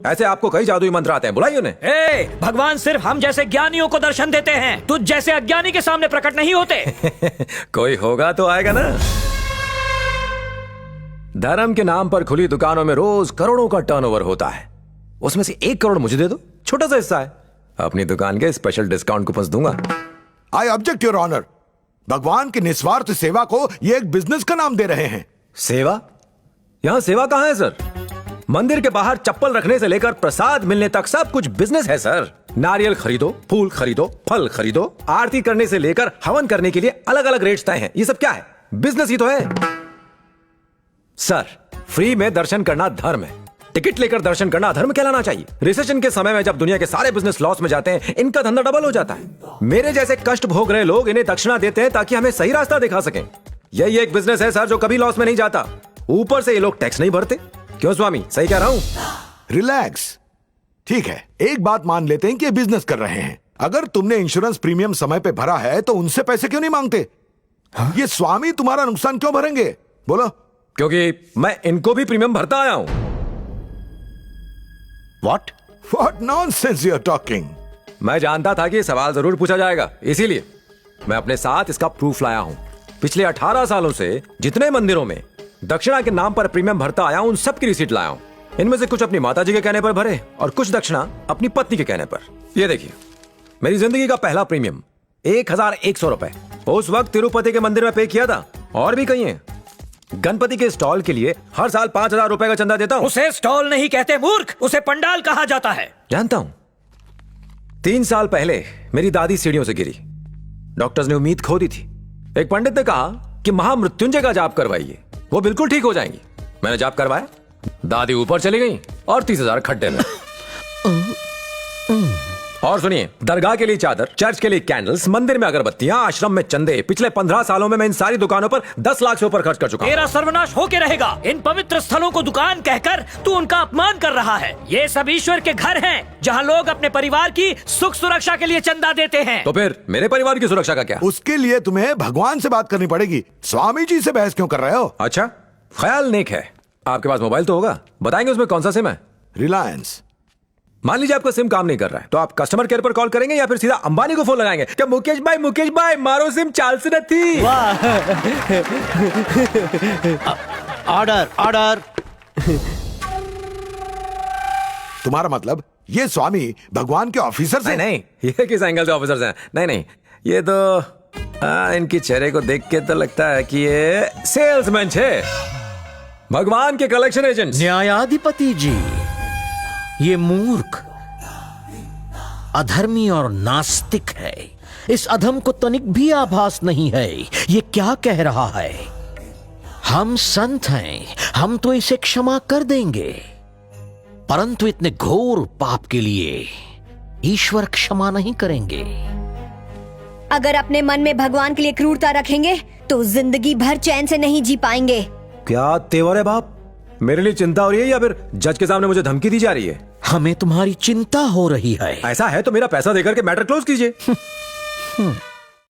ऐसे आपको कई जादुई मंत्र आते हैं, बुलाइए उन्हें। भगवान सिर्फ हम जैसे ज्ञानियों को दर्शन देते हैं, तुझ जैसे अज्ञानी के सामने प्रकट नहीं होते। कोई होगा तो आएगा ना। धर्म के नाम पर खुली दुकानों में रोज करोड़ों का टर्नओवर होता है, उसमें से 1 करोड़ मुझे दे दो, छोटा सा हिस्सा है, अपनी दुकान के स्पेशल डिस्काउंट कूपन दूंगा। I object your honour. भगवान की निस्वार्थ सेवा को ये एक बिजनेस का नाम दे रहे हैं। सेवा? यहां सेवा कहां है सर? मंदिर के बाहर चप्पल रखने से लेकर प्रसाद मिलने तक सब कुछ बिजनेस है सर। नारियल खरीदो, फूल खरीदो, फल खरीदो, आरती करने से लेकर हवन करने के लिए अलग अलग रेट्स तय हैं। ये सब क्या है? बिजनेस ही तो है सर। फ्री में दर्शन करना धर्म है, टिकट लेकर दर्शन करना धर्म कहलाना चाहिए। रिसेशन के समय में जब दुनिया के सारे बिजनेस लॉस में जाते हैं, इनका धंधा डबल हो जाता है। मेरे जैसे कष्ट भोग रहे लोग इन्हें दक्षिणा देते हैं ताकि हमें सही रास्ता दिखा सकें। यही एक बिजनेस है सर जो कभी लॉस में नहीं जाता। ऊपर से ये लोग टैक्स नहीं भरते। क्यों स्वामी, सही कह रहा हूं? रिलैक्स, ठीक है, एक बात मान लेते हैं कि ये बिजनेस कर रहे हैं। अगर तुमने इंश्योरेंस प्रीमियम समय पे भरा है तो उनसे पैसे क्यों नहीं मांगते? ये स्वामी तुम्हारा नुकसान क्यों भरेंगे? बोलो। क्योंकि मैं इनको भी प्रीमियम भरता आया हूं। What nonsense you are talking? मैं जानता था कि ये सवाल जरूर पूछा जाएगा, इसीलिए मैं अपने साथ इसका प्रूफ लाया हूं। पिछले 18 सालों से जितने मंदिरों में दक्षिणा के नाम पर प्रीमियम भरता आया हूं, उन सब की रिसीट लाया हूं। इनमें से कुछ अपनी माताजी के कहने पर भरे और कुछ दक्षिणा अपनी पत्नी के कहने पर। ये देखिए, मेरी जिंदगी का पहला प्रीमियम 1100 रुपए उस वक्त तिरुपति के मंदिर में पे किया था। और भी कहीं है। गणपति के स्टॉल के लिए हर साल 5000 रुपए का चंदा देता हूं। उसे स्टॉल नहीं कहते मूर्ख, उसे पंडाल कहा जाता है। जानता हूं। 3 साल पहले मेरी दादी सीढ़ियों से गिरी, डॉक्टर्स ने उम्मीद खो दी थी। एक पंडित ने कहा कि महामृत्युंजय का जाप करवाइए, वो बिल्कुल ठीक हो जाएंगी। मैंने जाप करवाया, दादी ऊपर चली गई और 30,000 खड्डे में। और सुनिए, दरगाह के लिए चादर, चर्च के लिए कैंडल्स, मंदिर में अगरबत्तियां, आश्रम में चंदे, पिछले 15 सालों में मैं इन सारी दुकानों पर 10 लाख से ऊपर खर्च कर चुका हूं। तेरा सर्वनाश होके रहेगा। इन पवित्र स्थलों को दुकान कहकर तू उनका अपमान कर रहा है। ये सब ईश्वर के घर हैं, जहां लोग अपने परिवार की सुख सुरक्षा के लिए चंदा देते हैं। तो फिर मेरे परिवार की सुरक्षा का क्या? उसके लिए तुम्हें भगवान से बात करनी पड़ेगी। स्वामी जी से बहस क्यों कर रहे हो? अच्छा, ख्याल नेक है। आपके पास मोबाइल तो होगा, बताएंगे उसमें कौन सा सिम है? रिलायंस। मान लीजिए आपका सिम काम नहीं कर रहा है, तो आप कस्टमर केयर पर कॉल करेंगे या फिर सीधा अंबानी को फोन लगाएंगे? क्या मुकेश भाई मारो सिम चाल से नहीं। ऑर्डर। तुम्हारा मतलब ये स्वामी भगवान के ऑफिसर से? नहीं, ये किस एंगल से ऑफिसर्स हैं? नहीं, ये तो इनकी चेहरे को देख के तो लगता है कि ये सेल्समैन है, भगवान के कलेक्शन एजेंट। न्यायाधिपति जी, ये मूर्ख, अधर्मी और नास्तिक है। इस अधम को तनिक भी आभास नहीं है ये क्या कह रहा है। हम संत हैं, हम तो इसे क्षमा कर देंगे, परंतु इतने घोर पाप के लिए ईश्वर क्षमा नहीं करेंगे। अगर अपने मन में भगवान के लिए क्रूरता रखेंगे तो जिंदगी भर चैन से नहीं जी पाएंगे। क्या तेवर है बाप? मेरे लिए चिंता हो रही है या फिर जज के सामने मुझे धमकी दी जा रही है? हमें तुम्हारी चिंता हो रही है। ऐसा है तो मेरा पैसा देकर के मैटर क्लोज कीजिए।